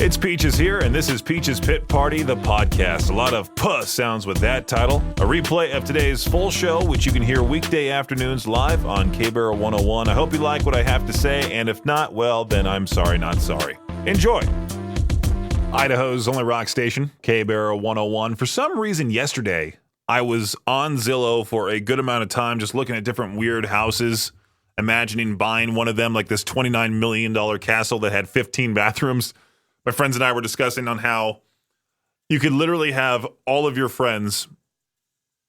It's Peaches here, and this is Peaches Pit Party, the podcast. A lot of puh sounds with that title. A replay of today's full show, which you can hear weekday afternoons live on K-Barrel 101. I hope you like what I have to say, and if not, well, then I'm sorry, not sorry. Enjoy. Idaho's only rock station, K-Barrel 101. For some reason yesterday, I was on Zillow for a good amount of time just looking at different weird houses, imagining buying one of them, like this $29 million castle that had 15 bathrooms. My friends and I were discussing on how you could literally have all of your friends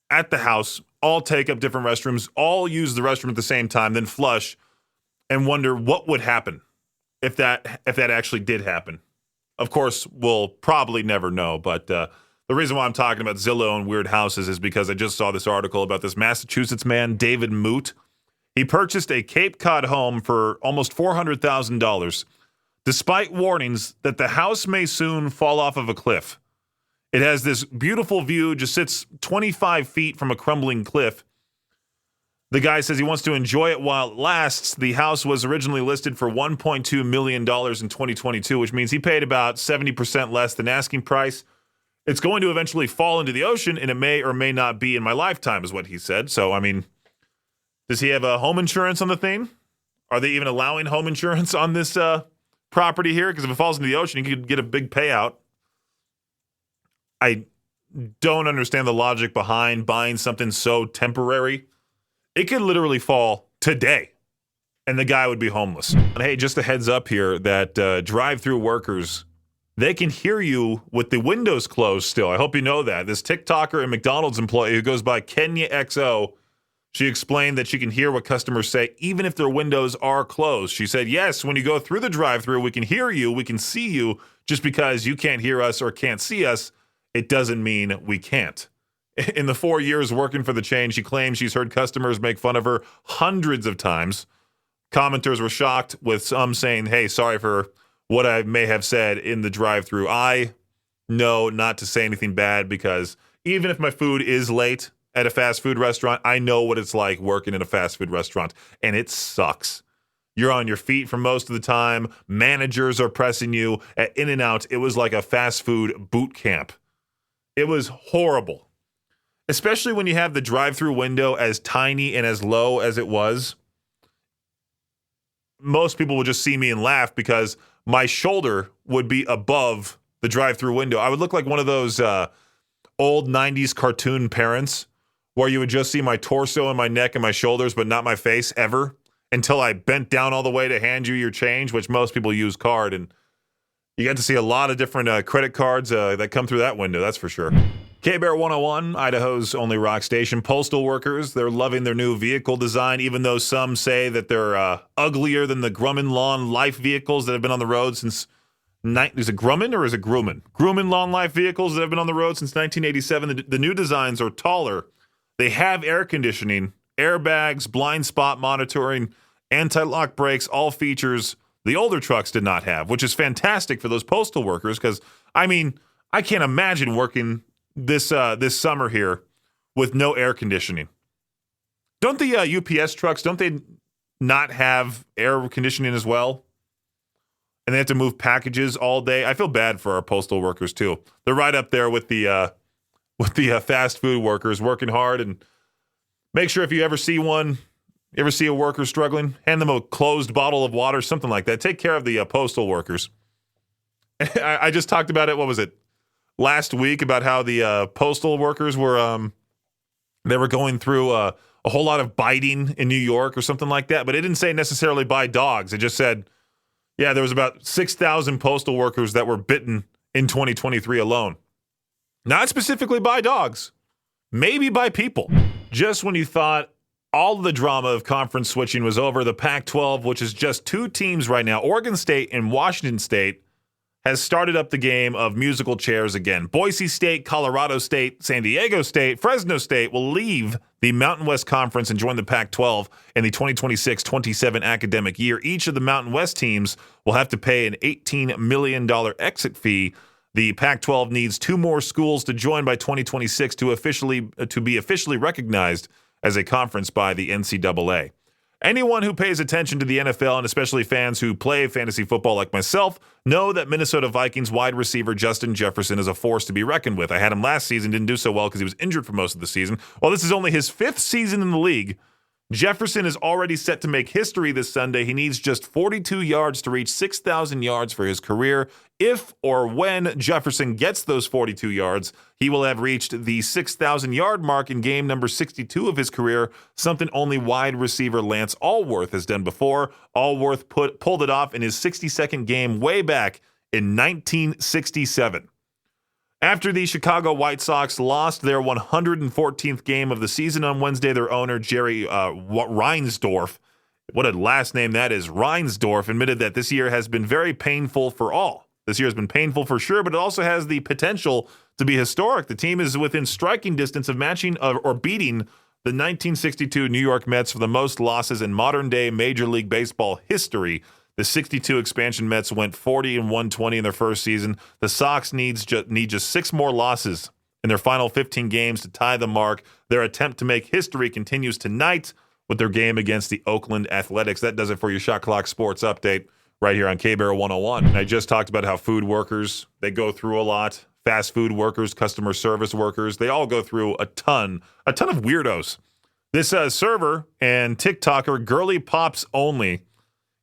at the house, all take up different restrooms, all use the restroom at the same time, then flush, and wonder what would happen if that actually did happen. Of course, we'll probably never know, but the reason why I'm talking about Zillow and weird houses is because I just saw this article about this Massachusetts man, David Moot. He purchased a Cape Cod home for almost $400,000. Despite warnings that the house may soon fall off of a cliff. It has this beautiful view, just sits 25 feet from a crumbling cliff. The guy says he wants to enjoy it while it lasts. The house was originally listed for $1.2 million in 2022, which means he paid about 70% less than asking price. It's going to eventually fall into the ocean, and it may or may not be in my lifetime, is what he said. So, I mean, does he have a home insurance on the thing? Are they even allowing home insurance on this property here? Because if it falls into the ocean, you could get a big payout. I don't understand the logic behind buying something so temporary. It could literally fall today, and the guy would be homeless. And hey, just a heads up here that drive-through workers, they can hear you with the windows closed still. I hope you know that. This TikToker and McDonald's employee who goes by Kenya XO, she explained that she can hear what customers say even if their windows are closed. She said, yes, when you go through the drive-thru, we can hear you, we can see you. Just because you can't hear us or can't see us, it doesn't mean we can't. In the 4 years working for the chain, she claims she's heard customers make fun of her hundreds of times. Commenters were shocked, with some saying, hey, sorry for what I may have said in the drive-thru. I know not to say anything bad because even if my food is late at a fast food restaurant, I know what it's like working in a fast food restaurant, and it sucks. You're on your feet for most of the time. Managers are pressing you. At In-N-Out, it was like a fast food boot camp. It was horrible, especially when you have the drive-through window as tiny and as low as it was. Most people would just see me and laugh because my shoulder would be above the drive-through window. I would look like one of those old 90s cartoon parents where you would just see my torso and my neck and my shoulders, but not my face ever, until I bent down all the way to hand you your change, which most people use card. And you get to see a lot of different credit cards that come through that window, that's for sure. K-Bear 101, Idaho's only rock station. Postal workers, they're loving their new vehicle design, even though some say that they're uglier than the Grumman Lawn Life vehicles that have been on the road since... Is it Grumman or is it Grumman? Grumman Lawn Life vehicles that have been on the road since 1987. The new designs are taller. They have air conditioning, airbags, blind spot monitoring, anti-lock brakes, all features the older trucks did not have, which is fantastic for those postal workers because, I mean, I can't imagine working this summer here with no air conditioning. Don't the UPS trucks, don't they not have air conditioning as well? And they have to move packages all day. I feel bad for our postal workers, too. They're right up there with the fast food workers working hard. And make sure if you ever see a worker struggling, hand them a closed bottle of water, something like that. Take care of the postal workers. I just talked about it, what was it, last week, about how the postal workers were they were going through a whole lot of biting in New York or something like that. But it didn't say necessarily by dogs. It just said, yeah, there was about 6,000 postal workers that were bitten in 2023 alone. Not specifically by dogs, maybe by people. Just when you thought all the drama of conference switching was over, the Pac-12, which is just two teams right now, Oregon State and Washington State, has started up the game of musical chairs again. Boise State, Colorado State, San Diego State, Fresno State will leave the Mountain West Conference and join the Pac-12 in the 2026-27 academic year. Each of the Mountain West teams will have to pay an $18 million exit fee. The Pac-12 needs two more schools to join by 2026 to be officially recognized as a conference by the NCAA. Anyone who pays attention to the NFL, and especially fans who play fantasy football like myself, know that Minnesota Vikings wide receiver Justin Jefferson is a force to be reckoned with. I had him last season, didn't do so well because he was injured for most of the season. While this is only his 5th season in the league, Jefferson is already set to make history this Sunday. He needs just 42 yards to reach 6,000 yards for his career. If or when Jefferson gets those 42 yards, he will have reached the 6,000-yard mark in game number 62 of his career, something only wide receiver Lance Allworth has done before. Allworth pulled it off in his 62nd game way back in 1967. After the Chicago White Sox lost their 114th game of the season on Wednesday, their owner, Jerry Reinsdorf, what a last name that is, Reinsdorf, admitted that this year has been very painful for all. This year has been painful for sure, but it also has the potential to be historic. The team is within striking distance of matching or beating the 1962 New York Mets for the most losses in modern-day Major League Baseball history. The 62 expansion Mets went 40-120 in their first season. The Sox need just 6 more losses in their final 15 games to tie the mark. Their attempt to make history continues tonight with their game against the Oakland Athletics. That does it for your Shot Clock Sports Update right here on K-Bear 101. And I just talked about how food workers, they go through a lot. Fast food workers, customer service workers, they all go through a ton of weirdos. This server and TikToker Girly Pops Only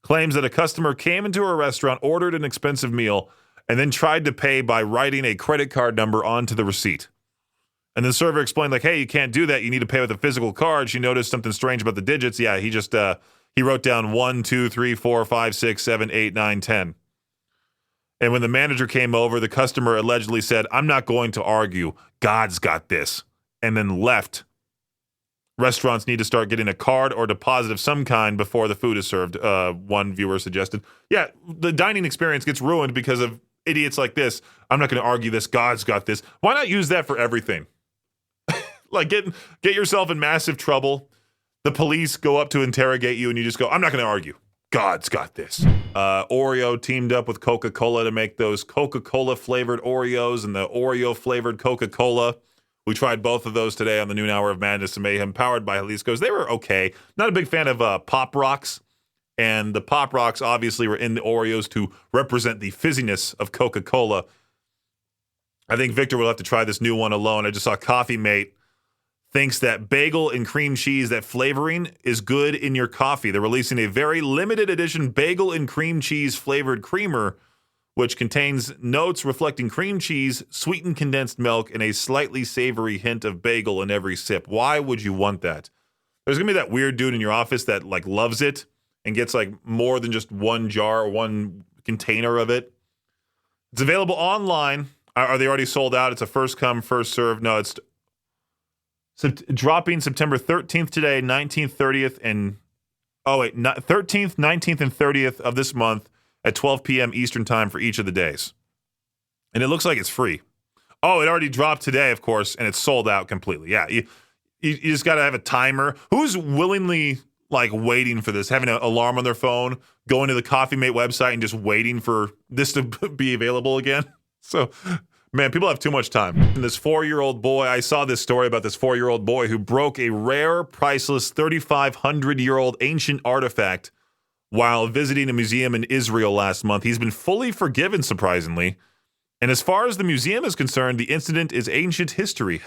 claims that a customer came into a restaurant, ordered an expensive meal, and then tried to pay by writing a credit card number onto the receipt. And the server explained, like, hey, you can't do that. You need to pay with a physical card. She noticed something strange about the digits. Yeah, he just he wrote down 1, 2, 3, 4, 5, 6, 7, 8, 9, 10. And when the manager came over, the customer allegedly said, I'm not going to argue. God's got this. And then left. Restaurants need to start getting a card or deposit of some kind before the food is served, one viewer suggested. Yeah, the dining experience gets ruined because of idiots like this. I'm not going to argue this. God's got this. Why not use that for everything? Like, get yourself in massive trouble. The police go up to interrogate you, and you just go, I'm not going to argue. God's got this. Oreo teamed up with Coca-Cola to make those Coca-Cola flavored Oreos and the Oreo flavored Coca-Cola. We tried both of those today on the noon hour of Madness and Mayhem, powered by Jalisco's. They were okay. Not a big fan of Pop Rocks. And the Pop Rocks obviously were in the Oreos to represent the fizziness of Coca-Cola. I think Victor will have to try this new one alone. I just saw Coffee Mate thinks that bagel and cream cheese, that flavoring is good in your coffee. They're releasing a very limited edition bagel and cream cheese flavored creamer, which contains notes reflecting cream cheese, sweetened condensed milk, and a slightly savory hint of bagel in every sip. Why would you want that? There's going to be that weird dude in your office that like loves it and gets like more than just one jar or one container of it. It's available online. Are they already sold out? It's a first come, first serve. No, it's dropping September 13th today, 19th, 30th, and 13th, 19th, and 30th of this month at 12 p.m. Eastern time for each of the days. And it looks like it's free. Oh, it already dropped today, of course, and it's sold out completely. Yeah, you just got to have a timer. Who's willingly like waiting for this, having an alarm on their phone, going to the Coffee Mate website and just waiting for this to be available again? So, man, people have too much time. And this 4-year-old boy, I saw this story about this 4-year-old boy who broke a rare, priceless 3,500-year-old ancient artifact while visiting a museum in Israel last month. He's been fully forgiven, surprisingly. And as far as the museum is concerned, the incident is ancient history.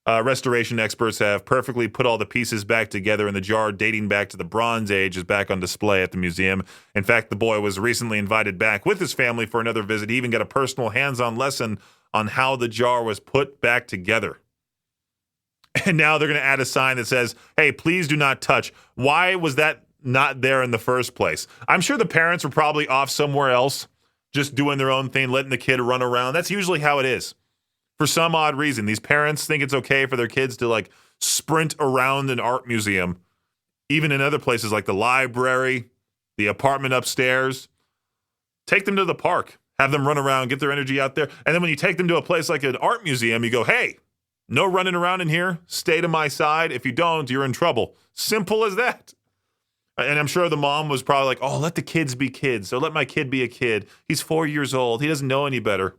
Restoration experts have perfectly put all the pieces back together, and the jar dating back to the Bronze Age is back on display at the museum. In fact, the boy was recently invited back with his family for another visit. He even got a personal hands-on lesson on how the jar was put back together. And now they're going to add a sign that says, hey, please do not touch. Why was that not there in the first place? I'm sure the parents were probably off somewhere else, just doing their own thing, letting the kid run around. That's usually how it is. For some odd reason, these parents think it's okay for their kids to like sprint around an art museum, even in other places like the library, the apartment upstairs. Take them to the park, have them run around, get their energy out there. And then when you take them to a place like an art museum, you go, hey, no running around in here. Stay to my side. If you don't, you're in trouble. Simple as that. And I'm sure the mom was probably like, oh, let the kids be kids. So let my kid be a kid. He's 4 years old. He doesn't know any better.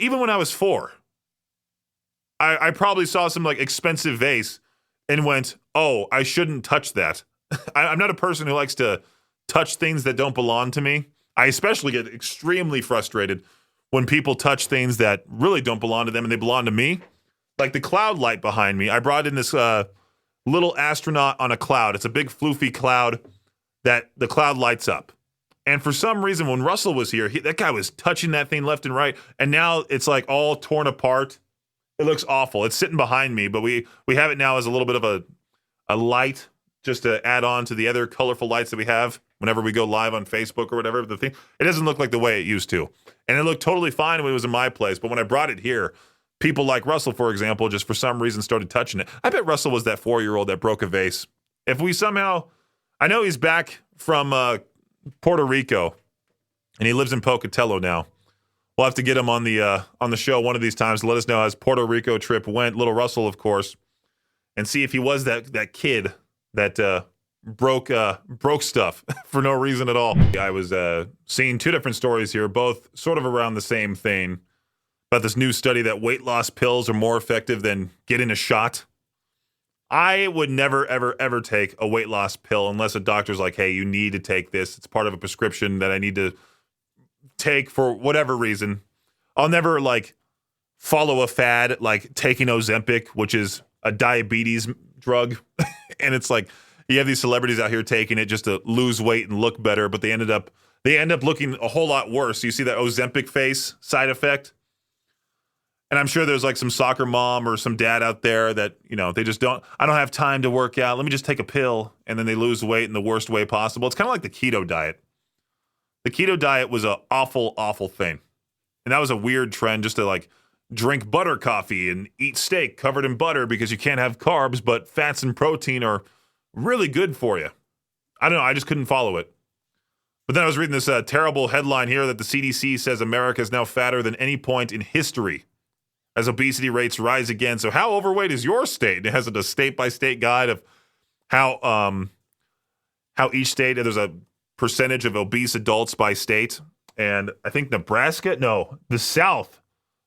Even when I was 4, I probably saw some like expensive vase and went, oh, I shouldn't touch that. I'm not a person who likes to touch things that don't belong to me. I especially get extremely frustrated when people touch things that really don't belong to them and they belong to me. Like the cloud light behind me. I brought in this little astronaut on a cloud. It's a big floofy cloud that the cloud lights up. And for some reason, when Russell was here, that guy was touching that thing left and right. And now it's like all torn apart. It looks awful. It's sitting behind me, but we have it now as a little bit of a light just to add on to the other colorful lights that we have whenever we go live on Facebook or whatever. The thing, it doesn't look like the way it used to. And it looked totally fine when it was in my place. But when I brought it here, people like Russell, for example, just for some reason started touching it. I bet Russell was that 4-year-old that broke a vase. If we somehow, I know he's back from Puerto Rico, and he lives in Pocatello now. We'll have to get him on the show one of these times to let us know how his Puerto Rico trip went. Little Russell, of course, and see if he was that kid that broke stuff for no reason at all. I was seeing two different stories here, both sort of around the same thing, about this new study that weight loss pills are more effective than getting a shot. I would never, ever, ever take a weight loss pill unless a doctor's like, hey, you need to take this. It's part of a prescription that I need to take for whatever reason. I'll never follow a fad like taking Ozempic, which is a diabetes drug. And it's like you have these celebrities out here taking it just to lose weight and look better, but they end up looking a whole lot worse. You see that Ozempic face side effect? And I'm sure there's some soccer mom or some dad out there that, they just I don't have time to work out. Let me just take a pill. And then they lose weight in the worst way possible. It's kind of like the keto diet. The keto diet was an awful, awful thing. And that was a weird trend just to drink butter coffee and eat steak covered in butter because you can't have carbs, but fats and protein are really good for you. I don't know. I just couldn't follow it. But then I was reading this terrible headline here that the CDC says America is now fatter than any point in history as obesity rates rise again. So how overweight is your state? It has a state-by-state guide of how each state, there's a percentage of obese adults by state. And I think the South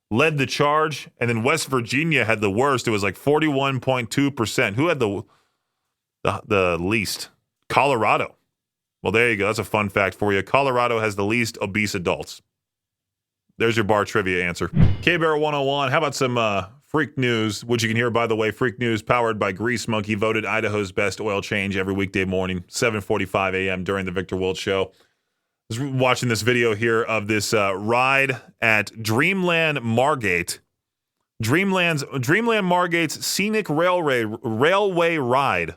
led the charge. And then West Virginia had the worst. It was 41.2%. Who had the least? Colorado. Well, there you go. That's a fun fact for you. Colorado has the least obese adults. There's your bar trivia answer. K-Bear 101, how about some freak news, which you can hear, by the way, freak news powered by Grease Monkey, voted Idaho's best oil change every weekday morning, 7:45 a.m. during the Victor Wiltz Show. I was watching this video here of this ride at Dreamland Margate. Dreamland Margate's scenic railway ride.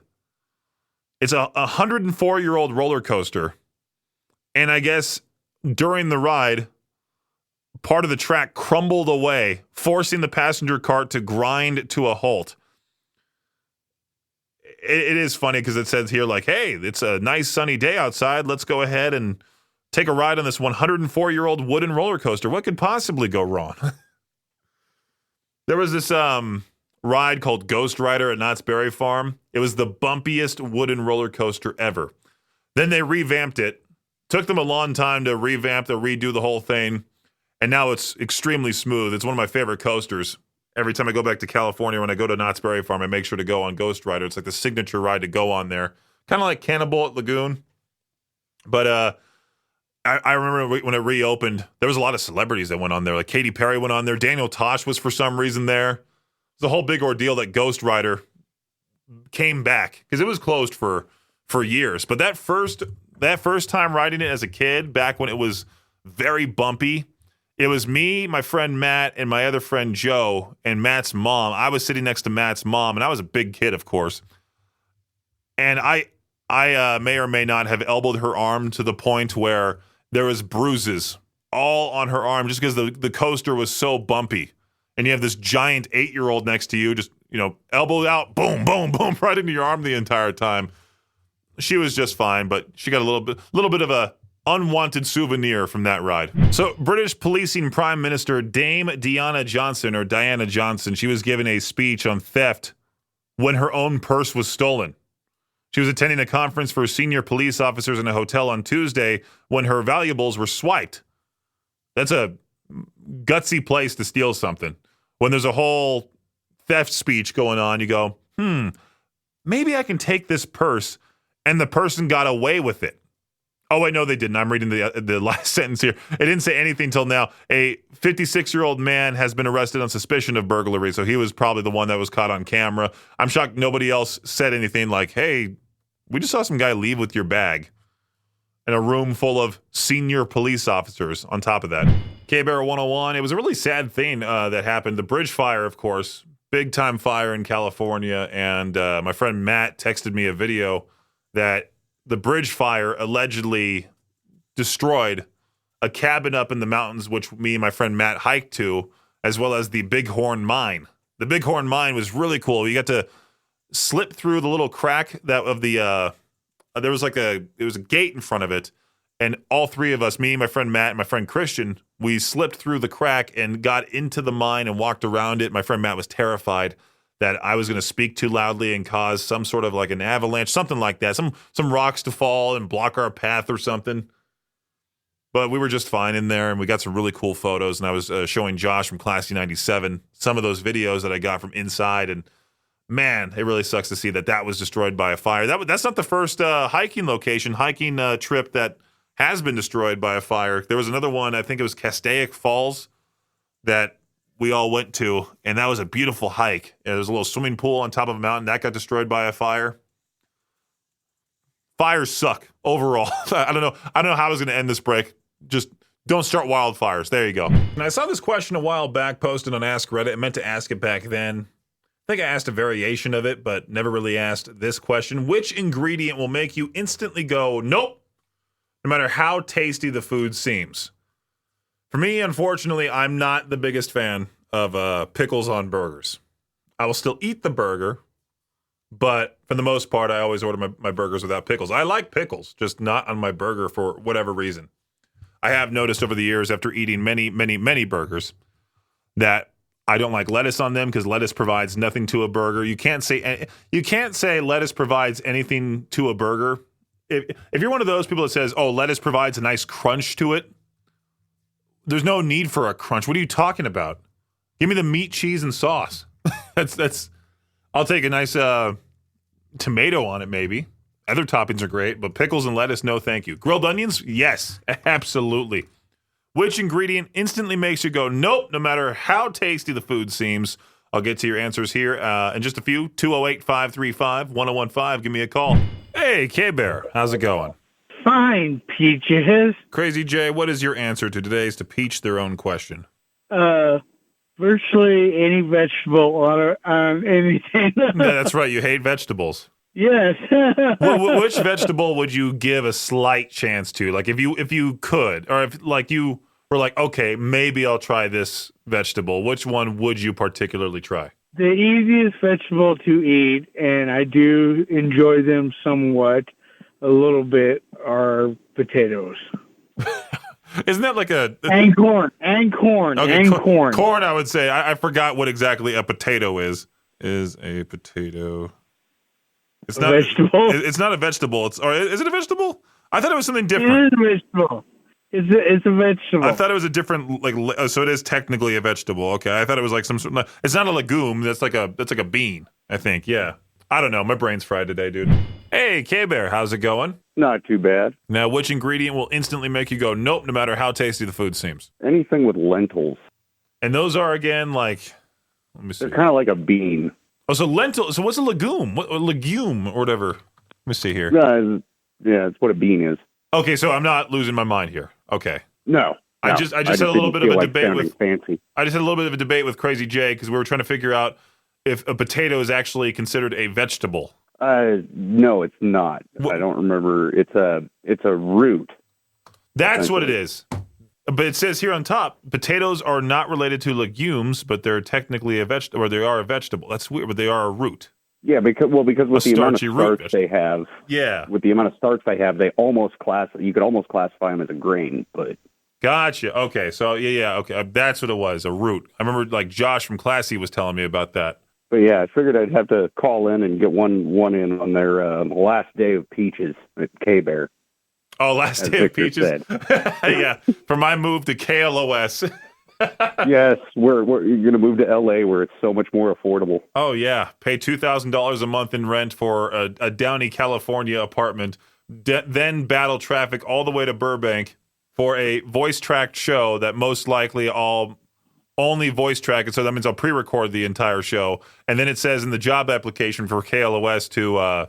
It's a 104-year-old roller coaster. And I guess during the ride, part of the track crumbled away, forcing the passenger cart to grind to a halt. It is funny because it says here, hey, it's a nice sunny day outside. Let's go ahead and take a ride on this 104-year-old wooden roller coaster. What could possibly go wrong? There was this ride called Ghost Rider at Knott's Berry Farm. It was the bumpiest wooden roller coaster ever. Then they revamped it. Took them a long time to revamp, to redo the whole thing. And now it's extremely smooth. It's one of my favorite coasters. Every time I go back to California, when I go to Knott's Berry Farm, I make sure to go on Ghost Rider. It's like the signature ride to go on there. Kind of like Cannonball at Lagoon. But I remember when it reopened, there was a lot of celebrities that went on there. Like Katy Perry went on there. Daniel Tosh was for some reason there. It was a whole big ordeal that Ghost Rider came back because it was closed for years. But that first time riding it as a kid, back when it was very bumpy, it was me, my friend Matt, and my other friend Joe, and Matt's mom. I was sitting next to Matt's mom, and I was a big kid, of course. And I may or may not have elbowed her arm to the point where there was bruises all on her arm just because the coaster was so bumpy. And you have this giant 8-year-old next to you, just, elbowed out, boom, boom, boom, right into your arm the entire time. She was just fine, but she got a little bit of a unwanted souvenir from that ride. So British policing Prime Minister Dame Diana Johnson, she was given a speech on theft when her own purse was stolen. She was attending a conference for senior police officers in a hotel on Tuesday when her valuables were swiped. That's a gutsy place to steal something. When there's a whole theft speech going on, you go, maybe I can take this purse, and the person got away with it. Oh, wait, no, they didn't. I'm reading the last sentence here. It didn't say anything till now. A 56-year-old man has been arrested on suspicion of burglary, so he was probably the one that was caught on camera. I'm shocked nobody else said anything like, hey, we just saw some guy leave with your bag in a room full of senior police officers on top of that. K-Bear 101, it was a really sad thing that happened. The bridge fire, of course, big-time fire in California, and my friend Matt texted me a video that the bridge fire allegedly destroyed a cabin up in the mountains, which me and my friend Matt hiked to, as well as the Bighorn Mine. The Bighorn Mine was really cool. You got to slip through the little crack that of the there was a gate in front of it, and all three of us, me, my friend Matt, and my friend Christian, we slipped through the crack and got into the mine and walked around it. My friend Matt was terrified that I was going to speak too loudly and cause some sort of like an avalanche, something like that, some rocks to fall and block our path or something. But we were just fine in there, and we got some really cool photos, and I was showing Josh from Classy 97 some of those videos that I got from inside, and man, it really sucks to see that was destroyed by a fire. That's not the first hiking trip that has been destroyed by a fire. There was another one, I think it was Castaic Falls, that we all went to, and that was a beautiful hike. There was a little swimming pool on top of a mountain that got destroyed by a fire. Fires suck overall. I don't know how I was going to end this break. Just don't start wildfires. There you go. And I saw this question a while back posted on Ask Reddit. I meant to ask it back then. I think I asked a variation of it, but never really asked this question. Which ingredient will make you instantly go, nope, no matter how tasty the food seems? For me, unfortunately, I'm not the biggest fan of pickles on burgers. I will still eat the burger, but for the most part, I always order my burgers without pickles. I like pickles, just not on my burger for whatever reason. I have noticed over the years, after eating many, many, many burgers, that I don't like lettuce on them because lettuce provides nothing to a burger. You can't say lettuce provides anything to a burger. If you're one of those people that says, oh, lettuce provides a nice crunch to it, there's no need for a crunch. What are you talking about? Give me the meat, cheese, and sauce. That's. I'll take a nice tomato on it, maybe. Other toppings are great, but pickles and lettuce, no thank you. Grilled onions? Yes, absolutely. Which ingredient instantly makes you go, nope, no matter how tasty the food seems? I'll get to your answers here in just a few. 208-535-1015. Give me a call. Hey, K-Bear, how's it going? Fine, Peaches. Crazy Jay, what is your answer to today's To Peach Their Own question? Virtually any vegetable on anything. Yeah, that's right. You hate vegetables. Yes. Which vegetable would you give a slight chance to? Like if you could, or if like you were like, okay, maybe I'll try this vegetable. Which one would you particularly try? The easiest vegetable to eat, and I do enjoy them somewhat, a little bit, are potatoes. Isn't that like and corn. Okay, corn. Corn, I would say. I forgot what exactly a potato is. Is a potato... It's not a vegetable. It's not a vegetable. Is it a vegetable? I thought it was something different. It is a vegetable. It's a vegetable. I thought it was a different so it is technically a vegetable. Okay, I thought it was like some sort of. It's not a legume. That's like a bean. I think. Yeah. I don't know. My brain's fried today, dude. Hey, K-Bear, how's it going? Not too bad. Now, which ingredient will instantly make you go nope, no matter how tasty the food seems? Anything with lentils. And those are again like. Let me see. They're kind of like a bean. Oh, so lentil. So what's a legume? What a legume or whatever? Let me see here. Yeah, that's what a bean is. Okay, so I'm not losing my mind here. Okay. No. I just had a little bit of a debate with fancy. I just had a little bit of a debate with Crazy Jay because we were trying to figure out if a potato is actually considered a vegetable. No, it's not. I don't remember. It's a root. That's what it is. But it says here on top, potatoes are not related to legumes, but they're technically a vegetable, or they are a vegetable. That's weird, but they are a root. Yeah, because with the amount of starch they have, with the amount of starch they have, you could almost classify them as a grain. But gotcha. Okay, so yeah, okay, that's what it was, a root. I remember like Josh from Classy was telling me about that. But yeah, I figured I'd have to call in and get one in on their last day of peaches at K-Bear. Oh, last day of peaches? Yeah, for my move to KLOS. Yes, you're going to move to L.A. where it's so much more affordable. Oh, yeah. Pay $2,000 a month in rent for a Downey, California apartment, then battle traffic all the way to Burbank for a voice-tracked show that most likely only voice-track it. So that means I'll pre-record the entire show. And then it says in the job application for KLOS to...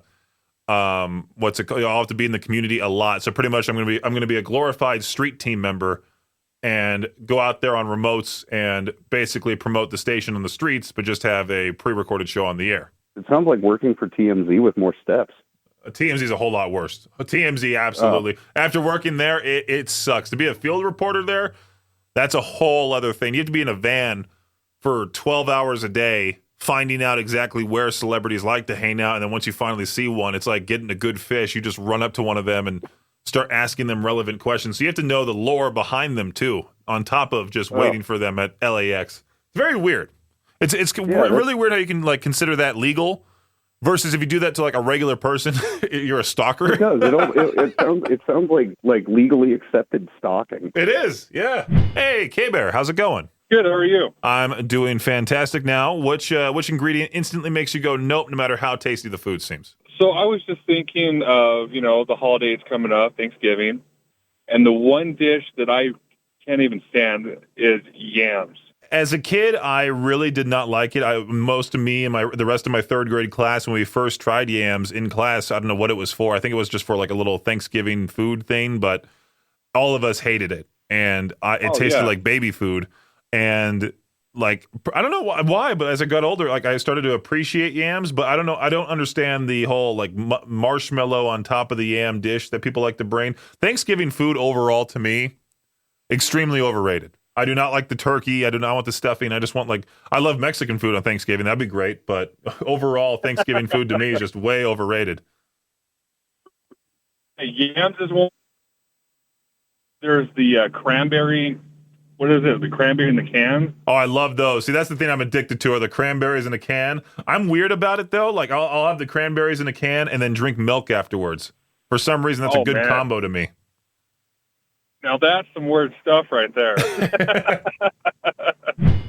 what's it called? I'll have to be in the community a lot. So pretty much I'm going to be a glorified street team member and go out there on remotes and basically promote the station on the streets, but just have a pre-recorded show on the air. It sounds like working for TMZ with more steps. TMZ is a whole lot worse. TMZ, absolutely. After working there, it sucks. To be a field reporter there, that's a whole other thing. You have to be in a van for 12 hours a day finding out exactly where celebrities like to hang out, and then once you finally see one, it's like getting a good fish. You just run up to one of them and start asking them relevant questions. So you have to know the lore behind them too, on top of just waiting for them at LAX. It's very weird. It's really weird how you can like consider that legal versus if you do that to like a regular person, you're a stalker. It does. It sounds like legally accepted stalking. It is. Yeah. Hey, K-Bear, how's it going? Good. How are you? I'm doing fantastic now. Which ingredient instantly makes you go nope, no matter how tasty the food seems? So I was just thinking of, the holidays coming up, Thanksgiving, and the one dish that I can't even stand is yams. As a kid, I really did not like it. Most of me and the rest of my third grade class, when we first tried yams in class, I don't know what it was for. I think it was just for like a little Thanksgiving food thing, but all of us hated it. And it tasted like baby food. And like, I don't know why, but as I got older, like I started to appreciate yams, but I don't know. I don't understand the whole like marshmallow on top of the yam dish that people like to bring. Thanksgiving food overall to me, extremely overrated. I do not like the turkey. I do not want the stuffing. I just want I love Mexican food on Thanksgiving. That'd be great. But overall, Thanksgiving food to me is just way overrated. Yams is one. There's the cranberry. What is it? The cranberry in the can? Oh, I love those. See, that's the thing I'm addicted to are the cranberries in a can. I'm weird about it, though. Like, I'll have the cranberries in a can and then drink milk afterwards. For some reason, that's a good combo to me. Now, that's some weird stuff right there.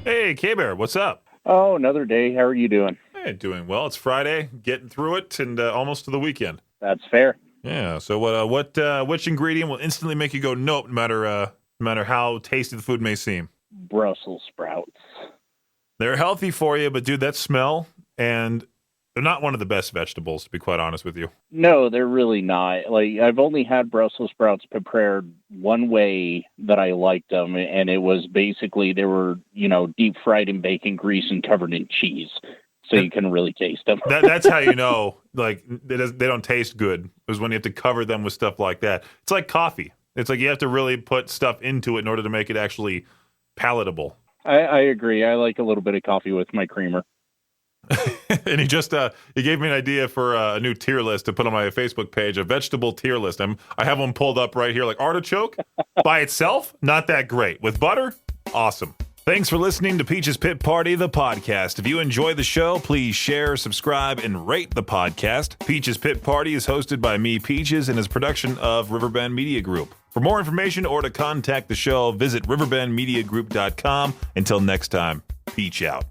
Hey, K-Bear, what's up? Oh, another day. How are you doing? Hey, doing well. It's Friday, getting through it, and almost to the weekend. That's fair. Yeah, so which ingredient will instantly make you go nope, no matter how tasty the food may seem? Brussels sprouts. They're healthy for you, but dude, that smell, and they're not one of the best vegetables, to be quite honest with you. No, they're really not. Like, I've only had Brussels sprouts prepared one way that I liked them, and it was basically they were, deep fried in bacon grease and covered in cheese, so you can really taste them. That's how you know, like, they don't taste good, is when you have to cover them with stuff like that. It's like coffee. It's like you have to really put stuff into it in order to make it actually palatable. I agree. I like a little bit of coffee with my creamer. And he gave me an idea for a new tier list to put on my Facebook page, a vegetable tier list. I have one pulled up right here, like artichoke by itself, not that great. With butter, awesome. Thanks for listening to Peach's Pit Party, the podcast. If you enjoy the show, please share, subscribe, and rate the podcast. Peach's Pit Party is hosted by me, Peaches, and is a production of Riverbend Media Group. For more information or to contact the show, visit riverbendmediagroup.com. Until next time, Peach out.